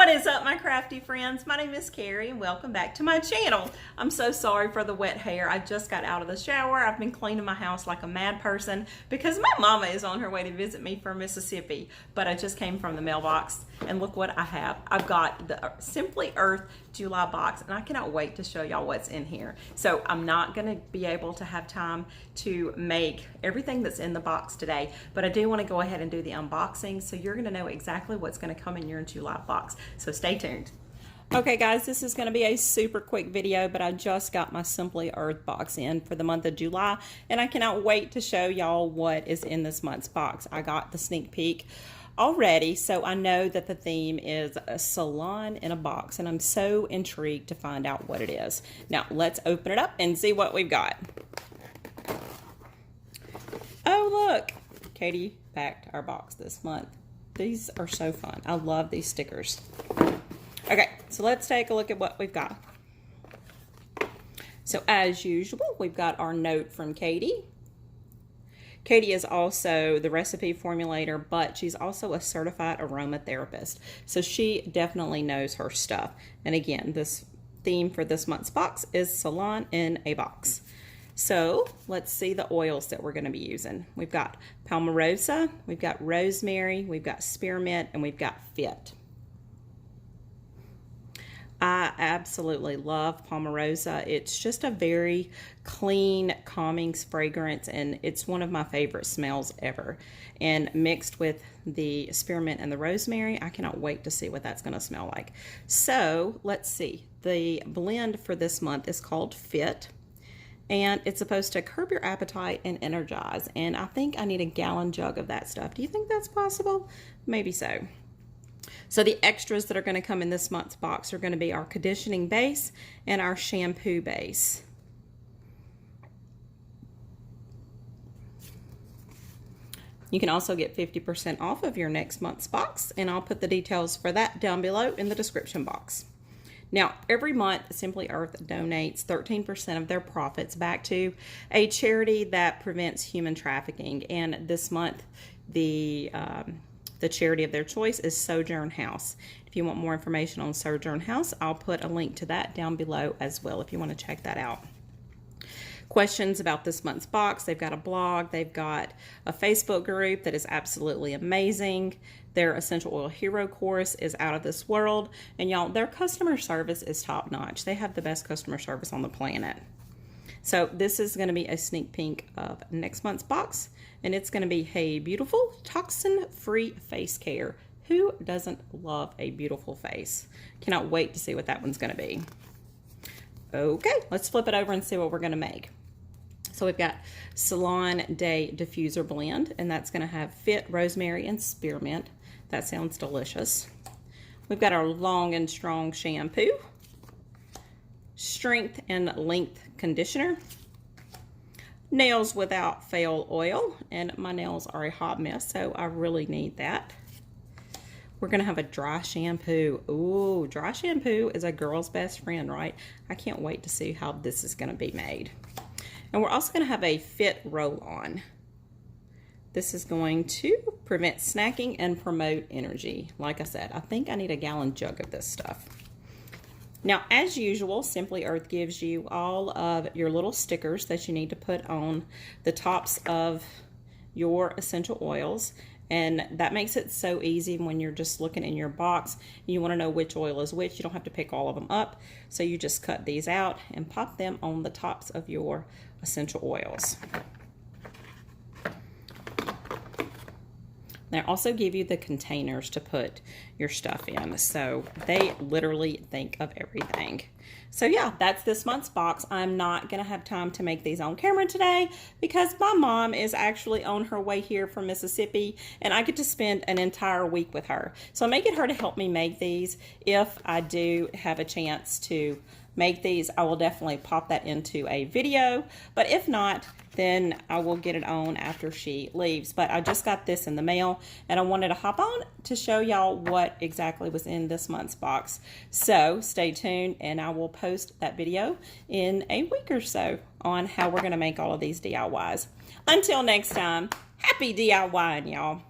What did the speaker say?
What is up, my crafty friends? My name is Carrie and welcome back to my channel. I'm so sorry for the wet hair. I just got out of the shower. I've been cleaning my house like a mad person because my mama is on her way to visit me from Mississippi, but I just came from the mailbox and look what I have. I've got the Simply Earth July box and I cannot wait to show y'all what's in here. So I'm not gonna be able to have time to make everything that's in the box today, but I do wanna go ahead and do the unboxing so you're gonna know exactly what's gonna come in your July box. So stay tuned. Okay guys, this is going to be a super quick video, but I just got my Simply Earth box in for the month of July, and I cannot wait to show y'all what is in this month's box. I got the sneak peek already, so I know that the theme is a salon in a box, and I'm so intrigued to find out what it is. Now, let's open it up and see what we've got. Oh, look! Katie packed our box this month. These are so fun. I love these stickers. Okay, so let's take a look at what we've got. So as usual, we've got our note from Katie. Katie is also the recipe formulator, but she's also a certified aromatherapist. So she definitely knows her stuff. And again, this theme for this month's box is Salon in a box. So let's see the oils that we're going to be using. We've got Palmarosa, we've got Rosemary, we've got Spearmint, and we've got Fit. I absolutely love Palmarosa. It's just a very clean, calming fragrance, and it's one of my favorite smells ever. And mixed with the Spearmint and the Rosemary, I cannot wait to see what that's going to smell like. So let's see. The blend for this month is called Fit. And it's supposed to curb your appetite and energize. And I think I need a gallon jug of that stuff. Do you think that's possible? Maybe so. So the extras that are going to come in this month's box are going to be our conditioning base and our shampoo base. You can also get 50% off of your next month's box, and I'll put the details for that down below in the description box. Now, every month, Simply Earth donates 13% of their profits back to a charity that prevents human trafficking. And this month, the charity of their choice is Sojourn House. If you want more information on Sojourn House, I'll put a link to that down below as well if you want to check that out. Questions about this month's box, they've got a blog, they've got a Facebook group that is absolutely amazing. Their Essential Oil Hero course is out of this world, and y'all, their customer service is top notch. They have the best customer service on the planet. So this is going to be a sneak peek of next month's box, and it's going to be Hey Beautiful toxin-free face care. Who doesn't love a beautiful face? Cannot wait to see what that one's going to be. Okay, let's flip it over and see what we're going to make. So we've got Salon Day Diffuser Blend, and that's going to have Fit, Rosemary, and Spearmint. That sounds delicious. We've got our Long and Strong Shampoo, Strength and Length Conditioner, Nails Without Fail Oil, and my nails are a hot mess, so I really need that. We're going to have a Dry Shampoo. Ooh, Dry Shampoo is a girl's best friend, right? I can't wait to see how this is going to be made. And we're also going to have a Fit Roll-On. This is going to prevent snacking and promote energy. Like I said, I think I need a gallon jug of this stuff. Now, as usual, Simply Earth gives you all of your little stickers that you need to put on the tops of your essential oils. And that makes it so easy when you're just looking in your box. You want to know which oil is which. You don't have to pick all of them up. So you just cut these out and pop them on the tops of your essential oils. They also give you the containers to put your stuff in. So they literally think of everything. So yeah, that's this month's box. I'm not going to have time to make these on camera today because my mom is actually on her way here from Mississippi and I get to spend an entire week with her. So I'm making her to help me make these. If I do have a chance to make these, I will definitely pop that into a video. But if not, then I will get it on after she leaves. But I just got this in the mail and I wanted to hop on to show y'all what exactly was in this month's box. So stay tuned and I will post that video in a week or so on how we're going to make all of these DIYs. Until next time, happy DIYing, y'all.